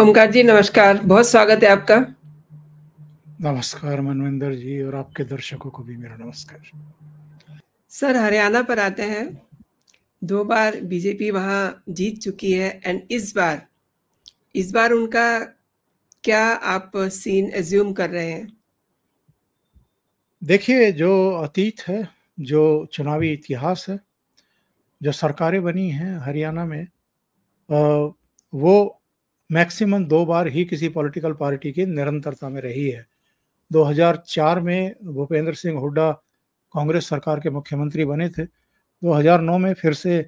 ओमकार जी नमस्कार, बहुत स्वागत है आपका। नमस्कार मनविंदर जी, और आपके दर्शकों को भी मेरा नमस्कार। सर हरियाणा पर आते हैं। 2 बार बीजेपी वहाँ जीत चुकी है एंड इस बार उनका क्या आप सीन एज्यूम कर रहे हैं? देखिए, जो अतीत है, जो चुनावी इतिहास है, जो सरकारें बनी हैं हरियाणा में, वो मैक्सिमम 2 बार ही किसी पॉलिटिकल पार्टी की निरंतरता में रही है। 2004 में भूपेंद्र सिंह हुड्डा कांग्रेस सरकार के मुख्यमंत्री बने थे। 2009 में फिर से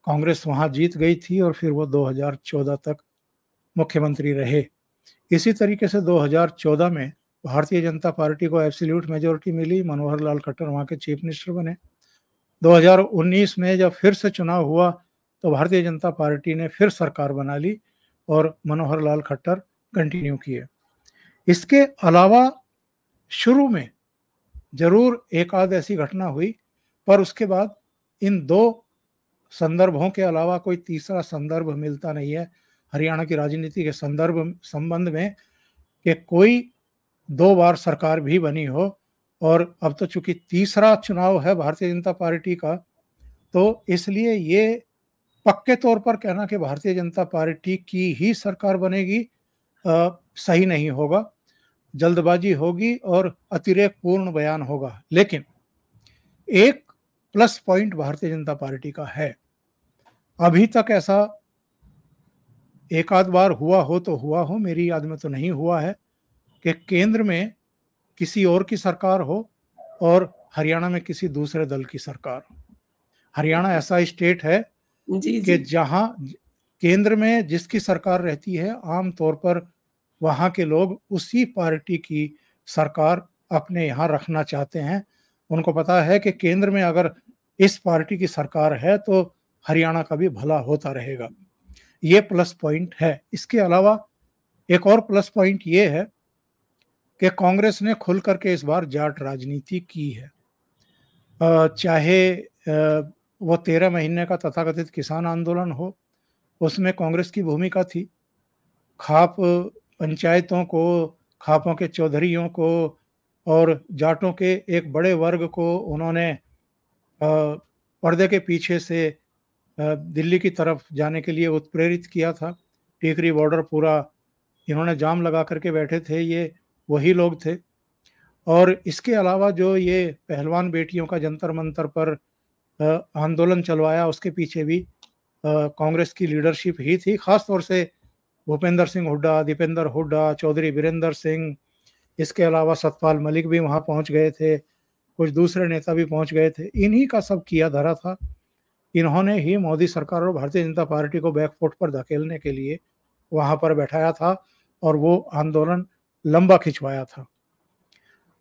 कांग्रेस वहाँ जीत गई थी और फिर वो 2014 तक मुख्यमंत्री रहे। इसी तरीके से 2014 में भारतीय जनता पार्टी को एब्सोल्यूट मेजॉरिटी मिली, मनोहर लाल खट्टर वहाँ के चीफ मिनिस्टर बने। 2019 में जब फिर से चुनाव हुआ तो भारतीय जनता पार्टी ने फिर सरकार बना ली और मनोहर लाल खट्टर कंटिन्यू किए। इसके अलावा शुरू में जरूर एक आध ऐसी घटना हुई, पर उसके बाद इन 2 संदर्भों के अलावा कोई तीसरा संदर्भ मिलता नहीं है हरियाणा की राजनीति के संबंध में कि कोई 2 बार सरकार भी बनी हो। और अब तो चूंकि तीसरा चुनाव है भारतीय जनता पार्टी का, तो इसलिए ये पक्के तौर पर कहना कि भारतीय जनता पार्टी की ही सरकार बनेगी सही नहीं होगा। जल्दबाजी होगी और अतिरेक पूर्ण बयान होगा। लेकिन एक plus point Bharatiya Janata party का है, अभी तक ऐसा एक आध बार हुआ हो तो हुआ हो, मेरी याद में तो नहीं हुआ है कि केंद्र में किसी और की सरकार हो और हरियाणा में किसी दूसरे दल की सरकार हो। हरियाणा ऐसा स्टेट है कि जहां केंद्र में जिसकी सरकार रहती है, आम तौर पर वहां के लोग उसी पार्टी की सरकार अपने यहाँ रखना चाहते हैं। उनको पता है कि केंद्र में अगर इस पार्टी की सरकार है तो हरियाणा का भी भला होता रहेगा। ये प्लस पॉइंट है। इसके अलावा एक और प्लस पॉइंट ये है कि कांग्रेस ने खुल करके इस बार जाट राजनीति की है। चाहे वो 13 महीने का तथाकथित किसान आंदोलन हो, उसमें कांग्रेस की भूमिका थी। खाप पंचायतों को, खापों के चौधरियों को और जाटों के एक बड़े वर्ग को उन्होंने पर्दे के पीछे से दिल्ली की तरफ जाने के लिए उत्प्रेरित किया था। टीकरी बॉर्डर पूरा इन्होंने जाम लगा करके बैठे थे, ये वही लोग थे। और इसके अलावा जो ये पहलवान बेटियों का जंतर मंतर पर आंदोलन चलवाया, उसके पीछे भी कांग्रेस की लीडरशिप ही थी। खास तौर से भूपेंद्र सिंह हुड्डा, दीपेंद्र हुड्डा, चौधरी वीरेंद्र सिंह, इसके अलावा सतपाल मलिक भी वहाँ पहुँच गए थे, कुछ दूसरे नेता भी पहुँच गए थे। इन्हीं का सब किया धरा था। इन्होंने ही मोदी सरकार और भारतीय जनता पार्टी को बैकफुट पर धकेलने के लिए वहाँ पर बैठाया था और वो आंदोलन लंबा खिंचवाया था।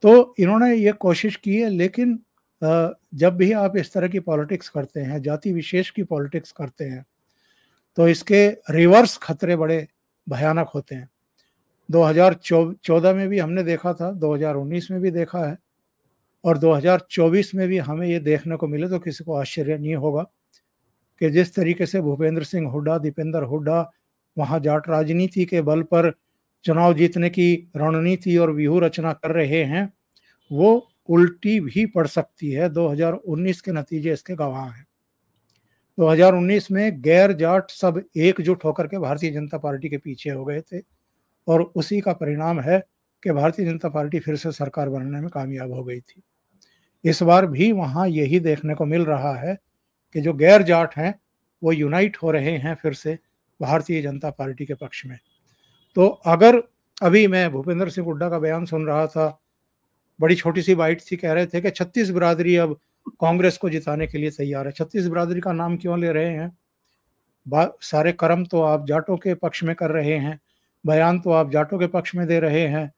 तो इन्होंने ये कोशिश की है। लेकिन जब भी आप इस तरह की पॉलिटिक्स करते हैं, जाति विशेष की पॉलिटिक्स करते हैं, तो इसके रिवर्स खतरे बड़े भयानक होते हैं। 2014 में भी हमने देखा था, 2019 में भी देखा है, और 2024 में भी हमें ये देखने को मिले तो किसी को आश्चर्य नहीं होगा कि जिस तरीके से भूपेंद्र सिंह हुड्डा, दीपेंद्र हुड्डा वहाँ जाट राजनीति के बल पर चुनाव जीतने की रणनीति और व्यूह रचना कर रहे हैं, वो उल्टी भी पड़ सकती है। 2019 के नतीजे इसके गवाह हैं। 2019 में गैर जाट सब एकजुट होकर के भारतीय जनता पार्टी के पीछे हो गए थे और उसी का परिणाम है कि भारतीय जनता पार्टी फिर से सरकार बनाने में कामयाब हो गई थी। इस बार भी वहाँ यही देखने को मिल रहा है कि जो गैर जाट हैं वो यूनाइट हो रहे हैं फिर से भारतीय जनता पार्टी के पक्ष में। तो अगर अभी मैं भूपेंद्र सिंह हुड्डा का बयान सुन रहा था, बड़ी छोटी सी बाइट थी, कह रहे थे कि 36 बिरादरी अब कांग्रेस को जिताने के लिए तैयार है। 36 बिरादरी का नाम क्यों ले रहे हैं? सारे कर्म तो आप जाटों के पक्ष में कर रहे हैं, बयान तो आप जाटों के पक्ष में दे रहे हैं।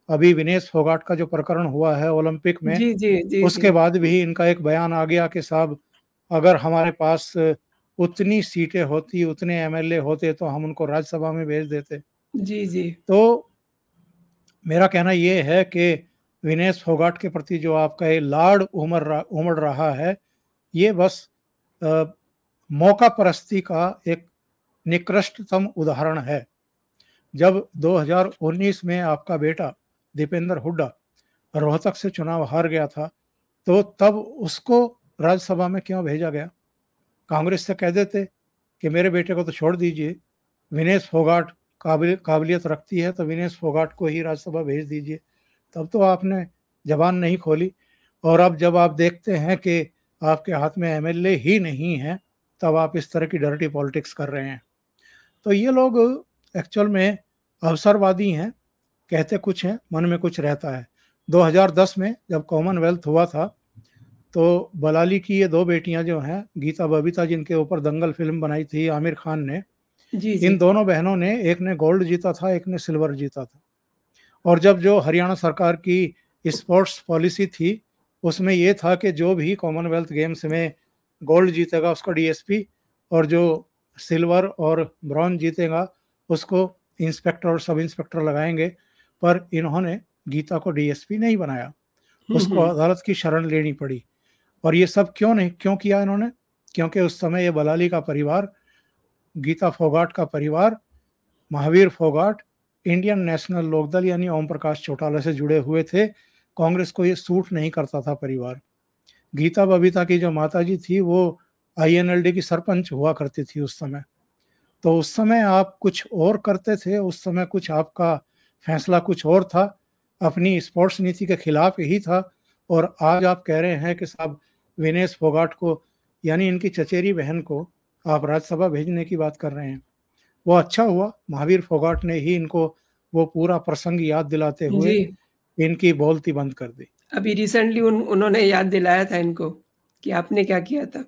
अभी विनेश फोगाट का जो प्रकरण हुआ है ओलंपिक में, उसके बाद भी इनका एक बयान आ गया कि साहब अगर हमारे पास उतनी सीटें होती, उतने एमएलए होते तो हम उनको राज्यसभा में भेज देते। तो मेरा कहना ये है कि विनेश फोगाट के प्रति जो आपका ये लाड उमड़ रहा है, ये बस मौका परस्ती का एक निकृष्टतम उदाहरण है। जब 2019 में आपका बेटा दीपेंद्र हुड्डा रोहतक से चुनाव हार गया था, तो तब उसको राज्यसभा में क्यों भेजा गया? कांग्रेस से कह देते कि मेरे बेटे को तो छोड़ दीजिए, विनेश फोगाट काबिलियत रखती है तो विनेश फोगाट को ही राज्यसभा भेज दीजिए। तब तो आपने जबान नहीं खोली। और अब जब आप देखते हैं कि आपके हाथ में एमएलए ही नहीं है, तब आप इस तरह की डर्टी पॉलिटिक्स कर रहे हैं। तो ये लोग एक्चुअल में अवसरवादी हैं, कहते कुछ हैं, मन में कुछ रहता है। 2010 में जब कॉमनवेल्थ हुआ था, तो बलाली की ये दो बेटियां जो हैं, गीता बबीता, जिनके ऊपर दंगल फिल्म बनाई थी आमिर खान ने, जी इन जी। दोनों बहनों ने, एक ने गोल्ड जीता था, एक ने सिल्वर जीता था। और जब जो हरियाणा सरकार की स्पोर्ट्स पॉलिसी थी, उसमें ये था कि जो भी कॉमनवेल्थ गेम्स में गोल्ड जीतेगा उसको डीएसपी, और जो सिल्वर और ब्रॉन्ज जीतेगा उसको इंस्पेक्टर और सब इंस्पेक्टर लगाएंगे। पर इन्होंने गीता को डीएसपी नहीं बनाया, उसको अदालत की शरण लेनी पड़ी। और ये सब क्यों किया इन्होंने? क्योंकि उस समय ये बलाली का परिवार, गीता फोगाट का परिवार, महावीर फोगाट इंडियन नेशनल लोकदल यानी ओम प्रकाश चौटाला से जुड़े हुए थे। कांग्रेस को ये सूट नहीं करता था परिवार। गीता बबीता की जो माताजी थी वो आईएनएलडी की सरपंच हुआ करती थी उस समय। तो उस समय आप कुछ और करते थे, उस समय कुछ आपका फैसला कुछ और था, अपनी स्पोर्ट्स नीति के खिलाफ ही था। और आज आप कह रहे हैं कि साहब विनेश फोगाट को, यानी इनकी चचेरी बहन को, आप राज्यसभा भेजने की बात कर रहे हैं। वो अच्छा हुआ महावीर फोगाट ने ही इनको वो पूरा प्रसंग याद दिलाते हुए जी। इनकी बोलती बंद कर दी। अभी रिसेंटली उन्होंने याद दिलाया था इनको कि आपने क्या किया था।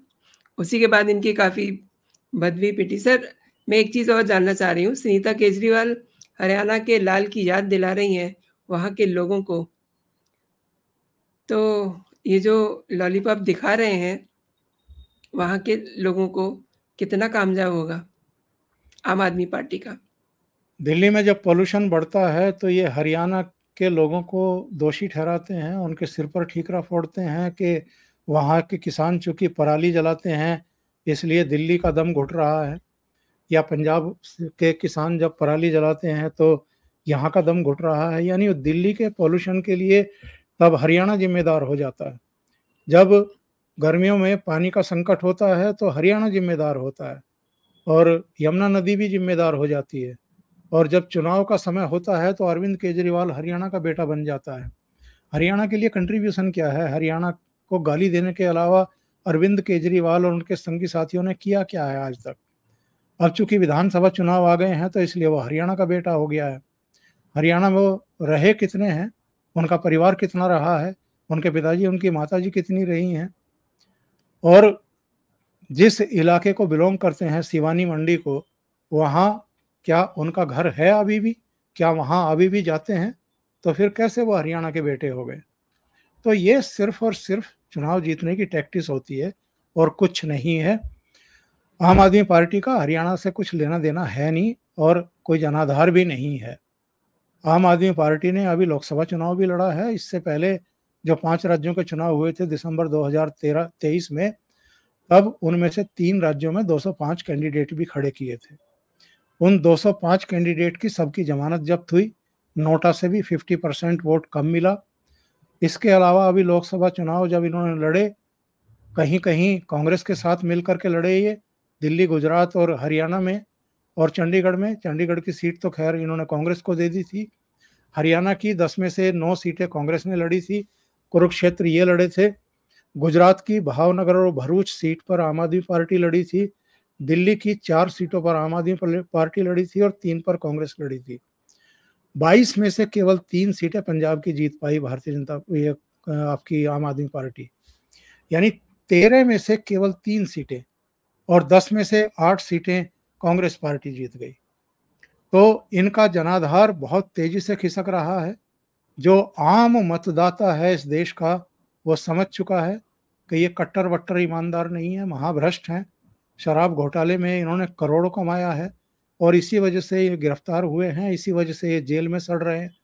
उसी के बाद इनकी काफ़ी बदवी पिटी। सर, मैं एक चीज़ और जानना चाह रही हूँ, सुनीता केजरीवाल हरियाणा के लाल की याद दिला रही हैं वहाँ के लोगों को। तो ये जो लॉलीपॉप दिखा रहे हैं, वहाँ के लोगों को कितना कामयाब होगा आम आदमी पार्टी का? दिल्ली में जब पोल्यूशन बढ़ता है तो ये हरियाणा के लोगों को दोषी ठहराते हैं, उनके सिर पर ठीकरा फोड़ते हैं कि वहाँ के किसान चूंकि पराली जलाते हैं इसलिए दिल्ली का दम घुट रहा है, या पंजाब के किसान जब पराली जलाते हैं तो यहाँ का दम घुट रहा है। यानी दिल्ली के पोल्यूशन के लिए तब हरियाणा जिम्मेदार हो जाता है। जब गर्मियों में पानी का संकट होता है तो हरियाणा जिम्मेदार होता है, और यमुना नदी भी जिम्मेदार हो जाती है। और जब चुनाव का समय होता है तो अरविंद केजरीवाल हरियाणा का बेटा बन जाता है। हरियाणा के लिए कंट्रीब्यूशन क्या है? हरियाणा को गाली देने के अलावा अरविंद केजरीवाल और उनके संगी साथियों ने किया क्या है आज तक? अब चूंकि विधानसभा चुनाव आ गए हैं तो इसलिए वो हरियाणा का बेटा हो गया है। हरियाणा में वो रहे कितने हैं, उनका परिवार कितना रहा है, उनके पिताजी उनकी माताजी कितनी रही हैं, और जिस इलाके को बिलोंग करते हैं, सिवानी मंडी को, वहाँ क्या उनका घर है अभी भी? क्या वहाँ अभी भी जाते हैं? तो फिर कैसे वो हरियाणा के बेटे हो गए? तो ये सिर्फ और सिर्फ चुनाव जीतने की टैक्टिस होती है और कुछ नहीं है। आम आदमी पार्टी का हरियाणा से कुछ लेना देना है नहीं और कोई जनाधार भी नहीं है। आम आदमी पार्टी ने अभी लोकसभा चुनाव भी लड़ा है। इससे पहले जो 5 राज्यों के चुनाव हुए थे दिसंबर 2023 में, तब उनमें से 3 राज्यों में 205 कैंडिडेट भी खड़े किए थे। उन 205 कैंडिडेट की सबकी जमानत जब्त हुई, नोटा से भी 50% वोट कम मिला। इसके अलावा अभी लोकसभा चुनाव जब इन्होंने लड़े, कहीं कहीं कांग्रेस के साथ मिलकर के लड़े ये, दिल्ली, गुजरात और हरियाणा में, और चंडीगढ़ में। चंडीगढ़ की सीट तो खैर इन्होंने कांग्रेस को दे दी थी। हरियाणा की 10 में से 9 सीटें कांग्रेस ने लड़ी थी, कुरुक्षेत्र ये लड़े थे। गुजरात की भावनगर और भरूच सीट पर आम आदमी पार्टी लड़ी थी। दिल्ली की 4 सीटों पर आम आदमी पार्टी लड़ी थी और 3 पर कांग्रेस लड़ी थी। 22 में से केवल 3 सीटें पंजाब की जीत पाई भारतीय जनता, ये आपकी आम आदमी पार्टी। यानी 13 में से केवल 3 सीटें और 10 में से 8 सीटें कांग्रेस पार्टी जीत गई। तो इनका जनाधार बहुत तेजी से खिसक रहा है। जो आम मतदाता है इस देश का, वो समझ चुका है कि ये कट्टर वट्टर ईमानदार नहीं है, महाभ्रष्ट हैं। शराब घोटाले में इन्होंने करोड़ों कमाया है और इसी वजह से ये गिरफ्तार हुए हैं, इसी वजह से ये जेल में सड़ रहे हैं,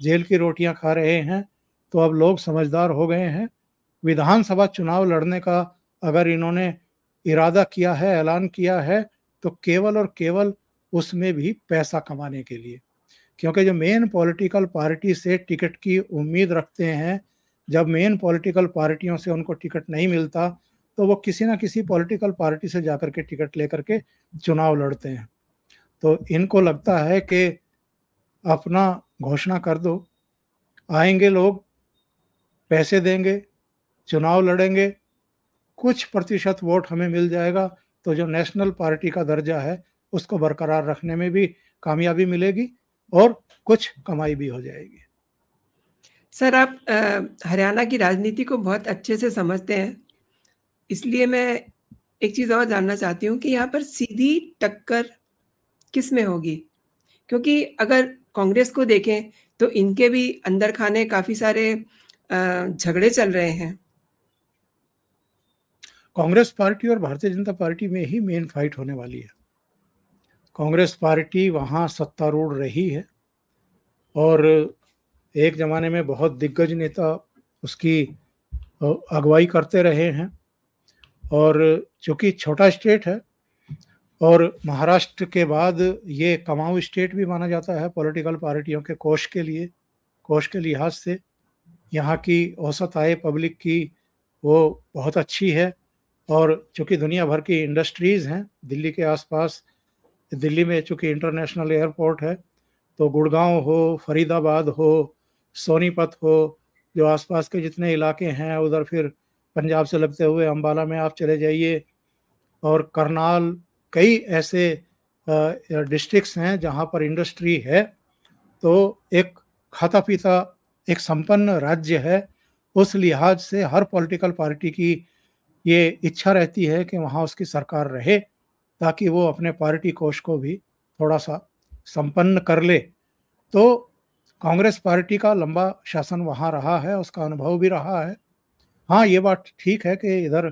जेल की रोटियां खा रहे हैं। तो अब लोग समझदार हो गए हैं। विधानसभा चुनाव लड़ने का अगर इन्होंने इरादा किया है, ऐलान किया है, तो केवल और केवल उसमें भी पैसा कमाने के लिए। क्योंकि जो मेन पॉलिटिकल पार्टी से टिकट की उम्मीद रखते हैं, जब मेन पॉलिटिकल पार्टियों से उनको टिकट नहीं मिलता तो वो किसी ना किसी पॉलिटिकल पार्टी से जाकर के टिकट लेकर के चुनाव लड़ते हैं। तो इनको लगता है कि अपना घोषणा कर दो, आएंगे लोग, पैसे देंगे, चुनाव लड़ेंगे, कुछ प्रतिशत वोट हमें मिल जाएगा तो जो नेशनल पार्टी का दर्जा है उसको बरकरार रखने में भी कामयाबी मिलेगी और कुछ कमाई भी हो जाएगी। सर, आप हरियाणा की राजनीति को बहुत अच्छे से समझते हैं, इसलिए मैं एक चीज़ और जानना चाहती हूँ कि यहाँ पर सीधी टक्कर किस में होगी? क्योंकि अगर कांग्रेस को देखें तो इनके भी अंदर खाने काफ़ी सारे झगड़े चल रहे हैं। कांग्रेस पार्टी और भारतीय जनता पार्टी में ही मेन फाइट होने वाली है। कांग्रेस पार्टी वहाँ सत्तारूढ़ रही है और एक ज़माने में बहुत दिग्गज नेता उसकी अगुवाई करते रहे हैं, और चूँकि छोटा स्टेट है और महाराष्ट्र के बाद ये कमाऊ स्टेट भी माना जाता है पॉलिटिकल पार्टियों के कोष के लिहाज से यहाँ की औसत आय पब्लिक की वो बहुत अच्छी है। और चूँकि दुनिया भर की इंडस्ट्रीज़ हैं दिल्ली के आसपास, दिल्ली में चूँकि इंटरनेशनल एयरपोर्ट है, तो गुड़गांव हो, फरीदाबाद हो, सोनीपत हो, जो आसपास के जितने इलाके हैं, उधर फिर पंजाब से लगते हुए अंबाला में आप चले जाइए, और करनाल, कई ऐसे डिस्ट्रिक्ट्स हैं जहाँ पर इंडस्ट्री है। तो एक खाता पीता एक संपन्न राज्य है। उस लिहाज से हर पॉलिटिकल पार्टी की ये इच्छा रहती है कि वहाँ उसकी सरकार रहे ताकि वो अपने पार्टी कोष को भी थोड़ा सा संपन्न कर ले। तो कांग्रेस पार्टी का लंबा शासन वहाँ रहा है, उसका अनुभव भी रहा है। हाँ, ये बात ठीक है कि इधर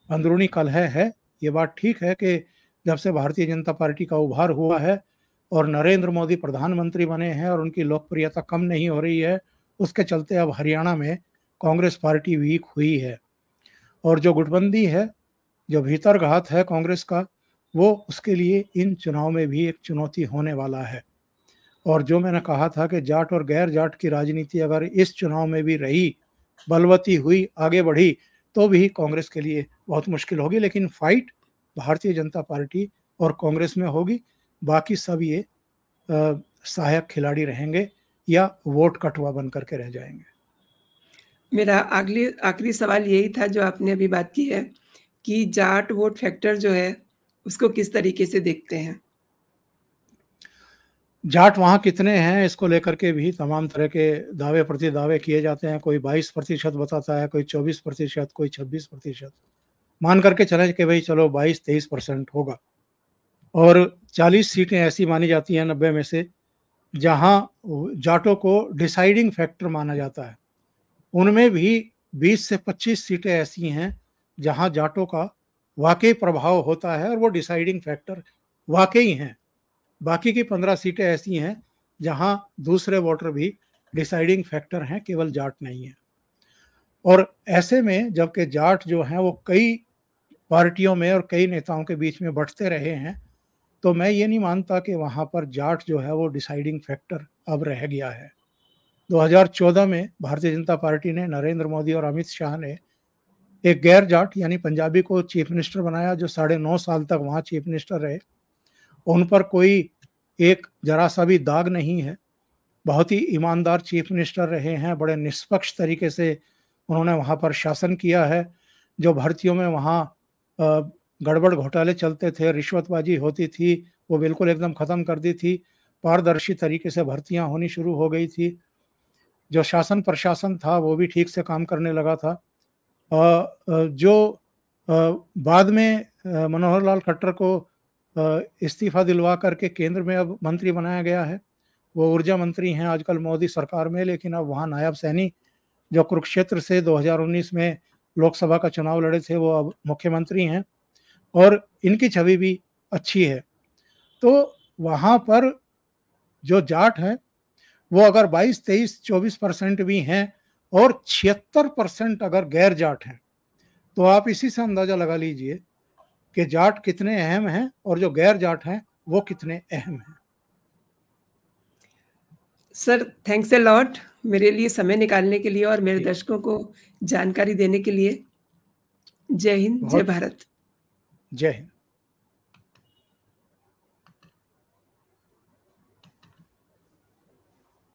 अंदरूनी कलह है। ये बात ठीक है कि जब से भारतीय जनता पार्टी का उभार हुआ है और नरेंद्र मोदी प्रधानमंत्री बने हैं और उनकी लोकप्रियता कम नहीं हो रही है, उसके चलते अब हरियाणा में कांग्रेस पार्टी वीक हुई है। और जो गुटबंदी है, जो भीतरघात है कांग्रेस का, वो उसके लिए इन चुनाव में भी एक चुनौती होने वाला है। और जो मैंने कहा था कि जाट और गैर जाट की राजनीति अगर इस चुनाव में भी रही, बलवती हुई, आगे बढ़ी, तो भी कांग्रेस के लिए बहुत मुश्किल होगी। लेकिन फाइट भारतीय जनता पार्टी और कांग्रेस में होगी, बाकी सब ये सहायक खिलाड़ी रहेंगे या वोट कटवा बन करके रह जाएंगे। मेरा आखिरी सवाल यही था जो आपने अभी बात की है कि जाट वोट फैक्टर जो है उसको किस तरीके से देखते हैं? जाट वहाँ कितने हैं इसको लेकर के भी तमाम तरह के दावे प्रतिदावे किए जाते हैं। कोई 22% बताता है, कोई 24%, कोई 26%। मान करके चले कि भाई चलो 22-23% होगा। और 40 सीटें ऐसी मानी जाती हैं 90 में से जहां जाटों को डिसाइडिंग फैक्टर माना जाता है। उनमें भी 20 से 25 सीटें ऐसी हैं जहां जाटों का वाकई प्रभाव होता है और वो डिसाइडिंग फैक्टर वाकई हैं। बाकी की 15 सीटें ऐसी हैं जहां दूसरे वोटर भी डिसाइडिंग फैक्टर हैं, केवल जाट नहीं है। और ऐसे में जबकि जाट जो हैं वो कई पार्टियों में और कई नेताओं के बीच में बंटते रहे हैं, तो मैं ये नहीं मानता कि वहाँ पर जाट जो है वो डिसाइडिंग फैक्टर अब रह गया है। 2014 में भारतीय जनता पार्टी ने, नरेंद्र मोदी और अमित शाह ने एक गैर जाट यानी पंजाबी को चीफ मिनिस्टर बनाया, जो 9.5 साल तक वहाँ चीफ मिनिस्टर रहे। उन पर कोई एक जरा सा भी दाग नहीं है, बहुत ही ईमानदार चीफ मिनिस्टर रहे हैं, बड़े निष्पक्ष तरीके से उन्होंने वहाँ पर शासन किया है। जो भर्तियों में वहाँ गड़बड़ घोटाले चलते थे, रिश्वतबाजी होती थी, वो बिल्कुल एकदम ख़त्म कर दी थी। पारदर्शी तरीके से भर्तियाँ होनी शुरू हो गई थी। जो शासन प्रशासन था वो भी ठीक से काम करने लगा था। जो बाद में मनोहर लाल खट्टर को इस्तीफा दिलवा करके केंद्र में अब मंत्री बनाया गया है, वो ऊर्जा मंत्री हैं आजकल मोदी सरकार में, लेकिन अब वहाँ नायब सैनी जो कुरुक्षेत्र से 2019 में लोकसभा का चुनाव लड़े थे, वो अब मुख्यमंत्री हैं और इनकी छवि भी अच्छी है। तो वहाँ पर जो जाट हैं वो अगर 22, 23, 24% भी हैं और 76% अगर गैर जाट हैं, तो आप इसी से अंदाजा लगा लीजिए कि जाट कितने अहम हैं और जो गैर जाट हैं वो कितने अहम हैं। सर थैंक्स अ लॉट मेरे लिए समय निकालने के लिए और मेरे जी। दर्शकों को जानकारी देने के लिए। जय हिंद, जय बहुत भारत। जय हिंद।